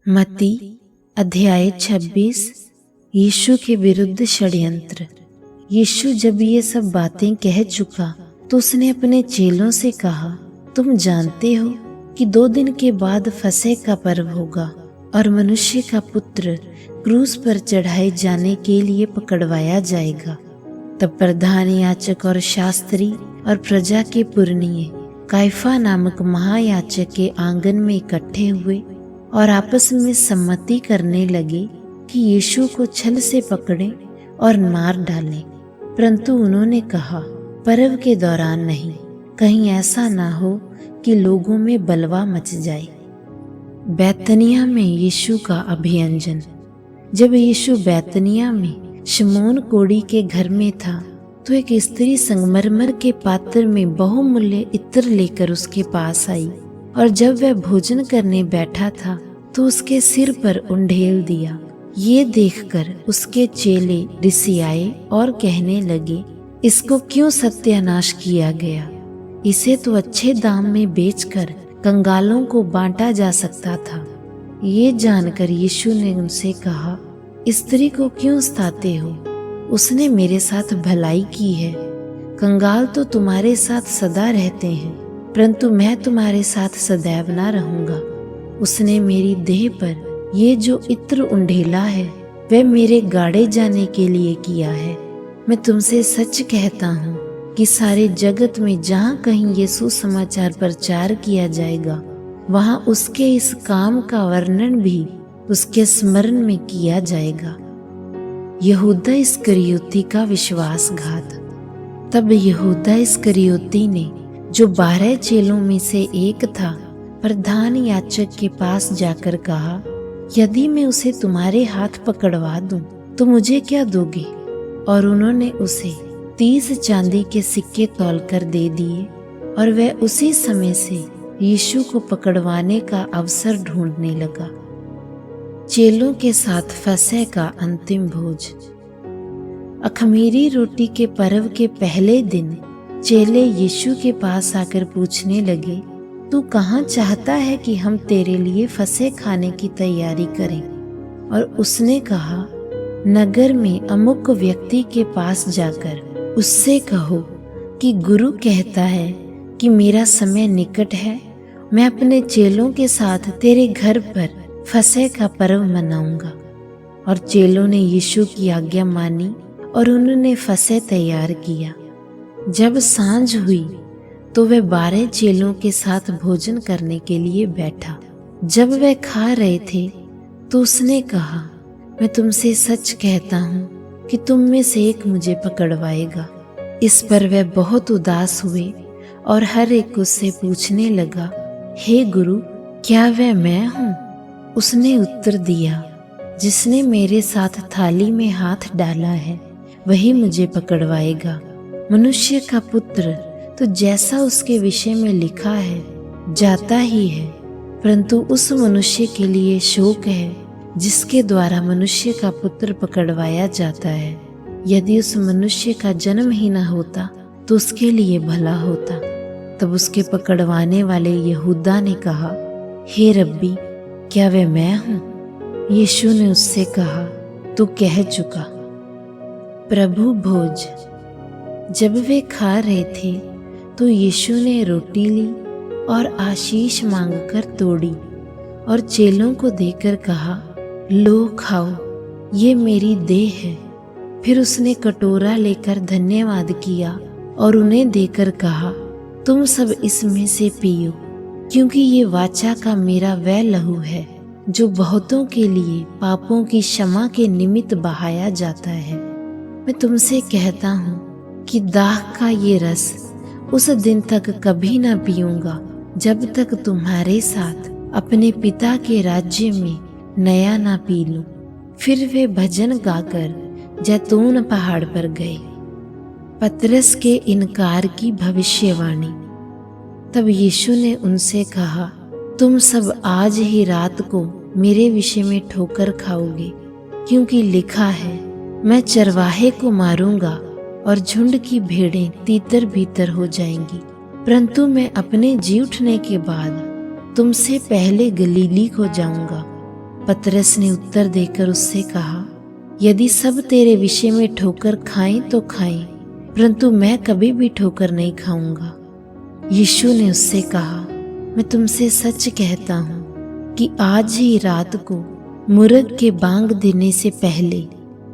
मत्ती अध्याय 26। यीशु के विरुद्ध षड्यंत्र। यीशु जब ये सब बातें कह चुका तो उसने अपने चेलों से कहा, तुम जानते हो कि 2 दिन के बाद फसह का पर्व होगा और मनुष्य का पुत्र क्रूस पर चढ़ाए जाने के लिए पकड़वाया जाएगा। तब प्रधान याजक और शास्त्री और प्रजा के पुरनिये काइफा नामक महायाजक के आंगन में इकट्ठे हुए और आपस में सम्मति करने लगे कि यीशु को छल से पकड़ें और मार डालें। परंतु उन्होंने कहा, पर्व के दौरान नहीं, कहीं ऐसा ना हो कि लोगों में बलवा मच जाए। बैतनिया में यीशु का अभियंजन। जब यीशु बैतनिया में शमौन कोढ़ी के घर में था तो एक स्त्री संगमरमर के पात्र में बहुमूल्य इत्र लेकर उसके पास आई, और जब वह भोजन करने बैठा था तो उसके सिर पर उंडेल दिया। ये देखकर उसके चेले रिसियाए और कहने लगे, इसको क्यों सत्यानाश किया गया? इसे तो अच्छे दाम में बेचकर कंगालों को बांटा जा सकता था। ये जानकर यीशु ने उनसे कहा, स्त्री को क्यों सताते हो? उसने मेरे साथ भलाई की है। कंगाल तो तुम्हारे साथ सदा रहते हैं, परंतु मैं तुम्हारे साथ सदैव ना रहूंगा। उसने मेरी देह पर ये जो इत्र उंडेला है वह मेरे गाड़े जाने के लिए किया है। मैं तुमसे सच कहता हूँ कि सारे जगत में जहाँ कहीं ये सुसमाचार प्रचार किया जाएगा वहाँ उसके इस काम का वर्णन भी उसके स्मरण में किया जाएगा। यहूदा इस्करियोती का विश्वासघात। तब यहूदा इस्करियोती ने, जो 12 चेलों में से एक था, प्रधान याजक के पास जाकर कहा, यदि मैं उसे तुम्हारे हाथ पकड़वा दूं तो मुझे क्या दोगे? और उन्होंने उसे 30 चांदी के सिक्के तौलकर दे दिए, और वह उसी समय से यीशु को पकड़वाने का अवसर ढूंढने लगा। चेलों के साथ फसह का अंतिम भोज। अख़मीरी रोटी के पर्व के पहले दिन चेले यीशु के पास आकर पूछने लगे, तू कहाँ चाहता है कि हम तेरे लिए फसह खाने की तैयारी करें? और उसने कहा, नगर में अमुक व्यक्ति के पास जाकर उससे कहो कि गुरु कहता है कि मेरा समय निकट है, मैं अपने चेलों के साथ तेरे घर पर फसह का पर्व मनाऊंगा। और चेलों ने यीशु की आज्ञा मानी और उन्होंने फसह तैयार किया। जब सांझ हुई तो वह 12 चेलों के साथ भोजन करने के लिए बैठा। जब वह खा रहे थे तो उसने कहा, मैं तुमसे सच कहता हूँ कि तुम में से एक मुझे पकड़वाएगा। इस पर वह बहुत उदास हुए और हर एक उससे पूछने लगा, हे गुरु, क्या वह मैं हूँ? उसने उत्तर दिया, जिसने मेरे साथ थाली में हाथ डाला है वही मुझे पकड़वाएगा। मनुष्य का पुत्र तो जैसा उसके विषय में लिखा है जाता ही है, परंतु उस मनुष्य के लिए शोक है जिसके द्वारा मनुष्य का पुत्र पकड़वाया जाता है। यदि उस मनुष्य का जन्म ही न होता तो उसके लिए भला होता। तब उसके पकड़वाने वाले यहूदा ने कहा, हे रब्बी, क्या वह मैं हूँ? यीशु ने उससे कहा, तू कह चुका। प्रभु भोज। जब वे खा रहे थे तो यीशु ने रोटी ली और आशीष मांगकर तोड़ी और चेलों को देकर कहा, लो खाओ, ये मेरी देह है। फिर उसने कटोरा लेकर धन्यवाद किया और उन्हें देकर कहा, तुम सब इसमें से पियो, क्योंकि ये वाचा का मेरा वह लहू है जो बहुतों के लिए पापों की क्षमा के निमित्त बहाया जाता है। मैं तुमसे कहता हूँ कि दाख का ये रस उस दिन तक कभी ना पीऊंगा जब तक तुम्हारे साथ अपने पिता के राज्य में नया ना पी लूं। फिर वे भजन गाकर जैतून पहाड़ पर गए। पतरस के इनकार की भविष्यवाणी। तब यीशु ने उनसे कहा, तुम सब आज ही रात को मेरे विषय में ठोकर खाओगे, क्योंकि लिखा है, मैं चरवाहे को मारूंगा और झुंड की भेड़ें तीतर भीतर हो जाएंगी। परंतु मैं अपने जी उठने के बाद तुमसे पहले गलीली को जाऊंगा। पतरस ने उत्तर देकर उससे कहा, यदि सब तेरे विषय में ठोकर खाएं तो खाएं, परंतु मैं कभी भी ठोकर नहीं खाऊंगा। यीशु ने उससे कहा, मैं तुमसे सच कहता हूँ कि आज ही रात को मुर्ग के बांग देने से पहले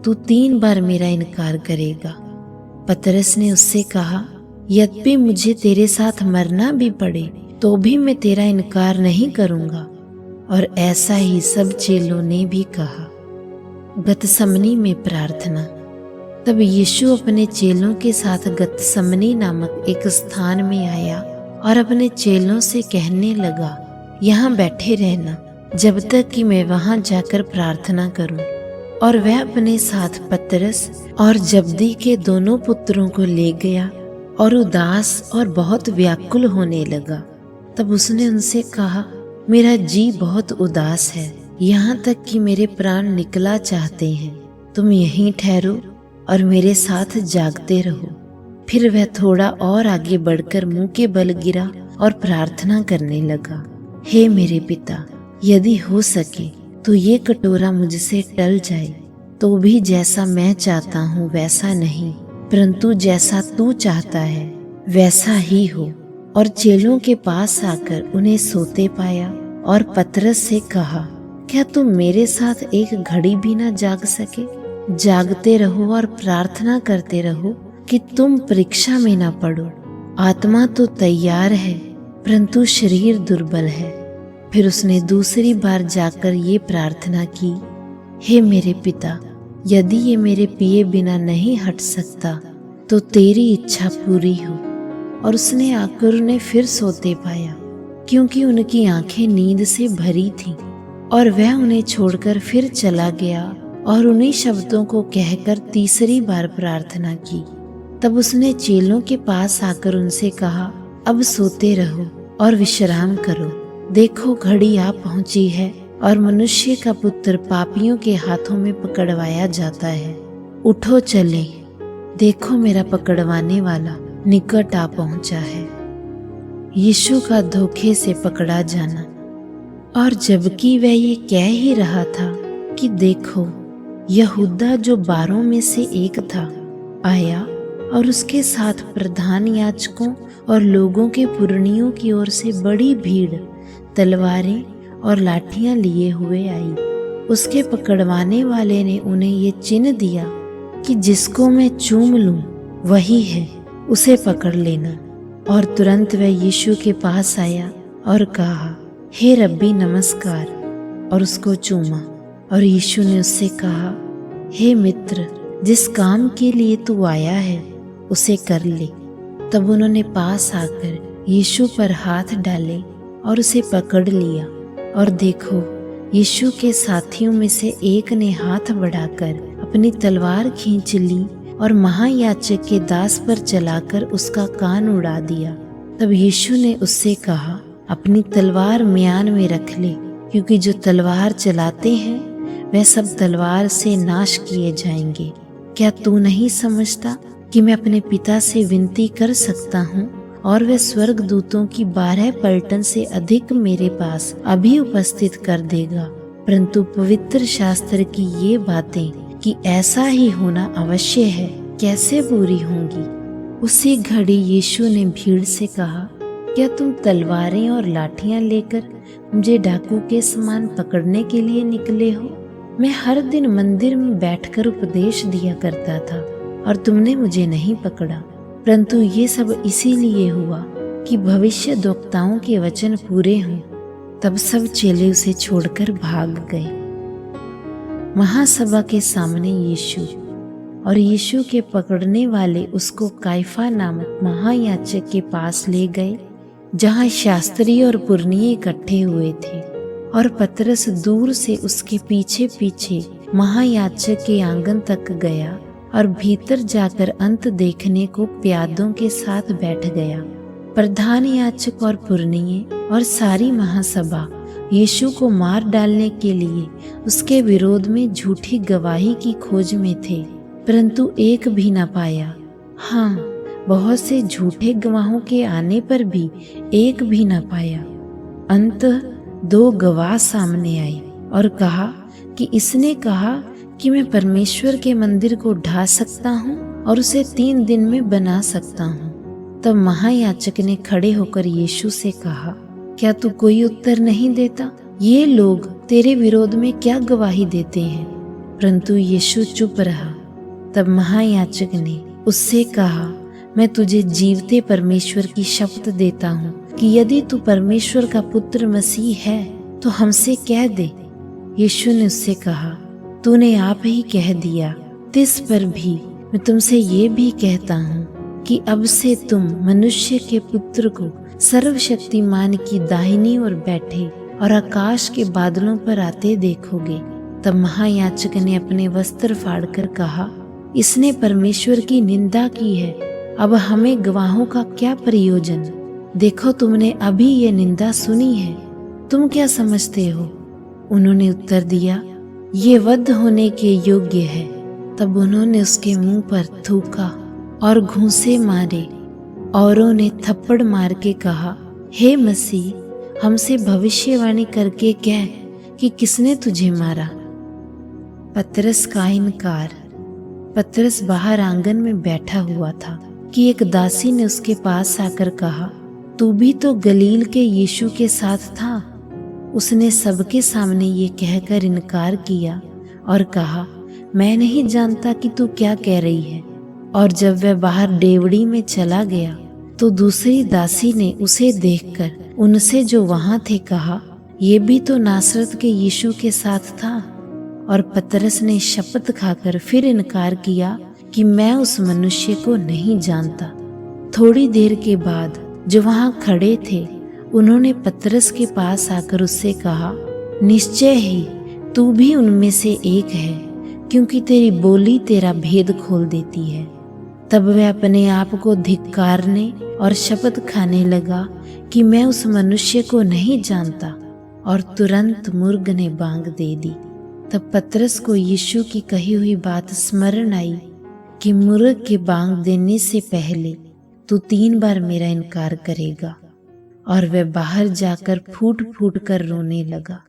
तू 3 बार मेरा इनकार करेगा। पतरस ने उससे कहा, यद्यपि मुझे तेरे साथ मरना भी पड़े तो भी मैं तेरा इनकार नहीं करूंगा। और ऐसा ही सब चेलों ने भी कहा। गतसमनी में प्रार्थना। तब यीशु अपने चेलों के साथ गतसमनी नामक एक स्थान में आया और अपने चेलों से कहने लगा, यहाँ बैठे रहना जब तक कि मैं वहां जाकर प्रार्थना करूं। और वह अपने साथ पतरस और जब्दी के दोनों पुत्रों को ले गया और उदास और बहुत व्याकुल होने लगा। तब उसने उनसे कहा, मेरा जी बहुत उदास है, यहाँ तक कि मेरे प्राण निकला चाहते हैं। तुम यहीं ठहरो और मेरे साथ जागते रहो। फिर वह थोड़ा और आगे बढ़कर मुंह के बल गिरा और प्रार्थना करने लगा, हे मेरे पिता, यदि हो सके तो ये कटोरा मुझसे टल जाए, तो भी जैसा मैं चाहता हूँ वैसा नहीं, परंतु जैसा तू चाहता है वैसा ही हो। और चेलों के पास आकर उन्हें सोते पाया और पतरस से कहा, क्या तुम मेरे साथ एक घड़ी भी न जाग सके? जागते रहो और प्रार्थना करते रहो कि तुम परीक्षा में न पड़ो। आत्मा तो तैयार है परंतु शरीर दुर्बल है। फिर उसने दूसरी बार जाकर ये प्रार्थना की, हे मेरे पिता, यदि ये मेरे पिए बिना नहीं हट सकता तो तेरी इच्छा पूरी हो। और उसने आकर उन्हें फिर सोते पाया, क्योंकि उनकी आंखें नींद से भरी थीं। और वह उन्हें छोड़कर फिर चला गया और उन्हीं शब्दों को कहकर तीसरी बार प्रार्थना की। तब उसने चेलों के पास आकर उनसे कहा, अब सोते रहो और विश्राम करो। देखो, घड़ी आ पहुंची है और मनुष्य का पुत्र पापियों के हाथों में पकड़वाया जाता है। उठो चले, देखो मेरा पकड़वाने वाला निकट आ पहुंचा है। यीशु का धोखे से पकड़ा जाना। और जबकि वह ये कह ही रहा था कि देखो, यहूदा जो 12 में से एक था आया और उसके साथ प्रधान याजकों और लोगों के पुरनियों की ओर से बड़ी भीड़ तलवारें और लाठियां लिए हुए आई। उसके पकड़वाने वाले ने उन्हें ये चिन्ह दिया कि जिसको मैं चूम लूं वही है, उसे पकड़ लेना। और तुरंत वह यीशु के पास आया और कहा, हे रब्बी नमस्कार, और उसको चूमा। और यीशु ने उससे कहा, हे मित्र, जिस काम के लिए तू आया है उसे कर ले। तब उन्होंने पास आकर यीशु पर हाथ डाले और उसे पकड़ लिया। और देखो, यीशु के साथियों में से एक ने हाथ बढ़ाकर अपनी तलवार खींच ली और महायाजक के दास पर चलाकर उसका कान उड़ा दिया। तब यीशु ने उससे कहा, अपनी तलवार म्यान में रख ले, क्योंकि जो तलवार चलाते हैं वह सब तलवार से नाश किए जाएंगे। क्या तू नहीं समझता कि मैं अपने पिता से विनती कर सकता हूँ और वह स्वर्गदूतों की 12 पलटन से अधिक मेरे पास अभी उपस्थित कर देगा? परंतु पवित्र शास्त्र की ये बातें कि ऐसा ही होना अवश्य है कैसे पूरी होंगी? उसी घड़ी यीशु ने भीड़ से कहा, क्या तुम तलवारें और लाठियां लेकर मुझे डाकू के समान पकड़ने के लिए निकले हो? मैं हर दिन मंदिर में बैठकर उपदेश दिया करता था और तुमने मुझे नहीं पकड़ा, परंतु ये सब इसीलिए हुआ कि भविष्यद्वक्ताओं के वचन पूरे हों। तब सब चेले उसे छोड़कर भाग गए। महासभा के सामने यीशु और यीशु के पकड़ने वाले उसको काइफा नामक महायाजक के पास ले गए, जहाँ शास्त्री और पुरनिये इकट्ठे हुए थे। और पतरस दूर से उसके पीछे पीछे महायाजक के आंगन तक गया और भीतर जाकर अंत देखने को प्यादों के साथ बैठ गया। प्रधान याजक और पुरनिये और सारी महासभा यीशु को मार डालने के लिए उसके विरोध में झूठी गवाही की खोज में थे, परंतु एक भी न पाया। हाँ, बहुत से झूठे गवाहों के आने पर भी एक भी न पाया। अंततः 2 गवाह सामने आए, और कहा कि इसने कहा कि मैं परमेश्वर के मंदिर को ढा सकता हूँ और उसे 3 दिन में बना सकता हूँ। तब महायाजक ने खड़े होकर यीशु से कहा, क्या तू कोई उत्तर नहीं देता? ये लोग तेरे विरोध में क्या गवाही देते हैं? परंतु यीशु चुप रहा। तब महायाजक ने उससे कहा, मैं तुझे जीवते परमेश्वर की शपथ देता हूँ कि यदि तू परमेश्वर का पुत्र मसीह है तो हमसे कह दे। यीशु ने उससे कहा, तूने आप ही कह दिया। तिस पर भी मैं तुमसे ये भी कहता हूँ कि अब से तुम मनुष्य के पुत्र को सर्वशक्तिमान की दाहिनी ओर बैठे और आकाश के बादलों पर आते देखोगे। तब महायाजक ने अपने वस्त्र फाड़कर कहा, इसने परमेश्वर की निंदा की है, अब हमें गवाहों का क्या प्रयोजन? देखो, तुमने अभी ये निंदा सुनी है, तुम क्या समझते हो? उन्होंने उत्तर दिया, ये वध होने के योग्य है। तब उन्होंने उसके मुंह पर थूका और घूंसे मारे। औरों ने थप्पड़ मार के कहा, हे मसीह, हमसे भविष्यवाणी करके कह कि किसने तुझे मारा। पतरस का इनकार। पतरस बाहर आंगन में बैठा हुआ था कि एक दासी ने उसके पास आकर कहा, तू भी तो गलील के यीशु के साथ था। उसने सबके सामने ये कहकर इनकार किया और कहा, मैं नहीं जानता कि तू क्या कह रही है। और जब वह बाहर डेवड़ी में चला गया तो दूसरी दासी ने उसे देखकर उनसे जो वहां थे कहा, ये भी तो नासरत के यीशु के साथ था। और पतरस ने शपथ खाकर फिर इनकार किया कि मैं उस मनुष्य को नहीं जानता। थोड़ी देर के बाद जो वहां खड़े थे उन्होंने पतरस के पास आकर उससे कहा, निश्चय ही तू भी उनमें से एक है, क्योंकि तेरी बोली तेरा भेद खोल देती है। तब वह अपने आप को धिक्कारने और शपथ खाने लगा कि मैं उस मनुष्य को नहीं जानता, और तुरंत मुर्ग ने बांग दे दी। तब पतरस को यीशु की कही हुई बात स्मरण आई कि मुर्ग के बांग देने से पहले तू 3 बार मेरा इनकार करेगा। और वह बाहर जाकर फूट फूट कर रोने लगा।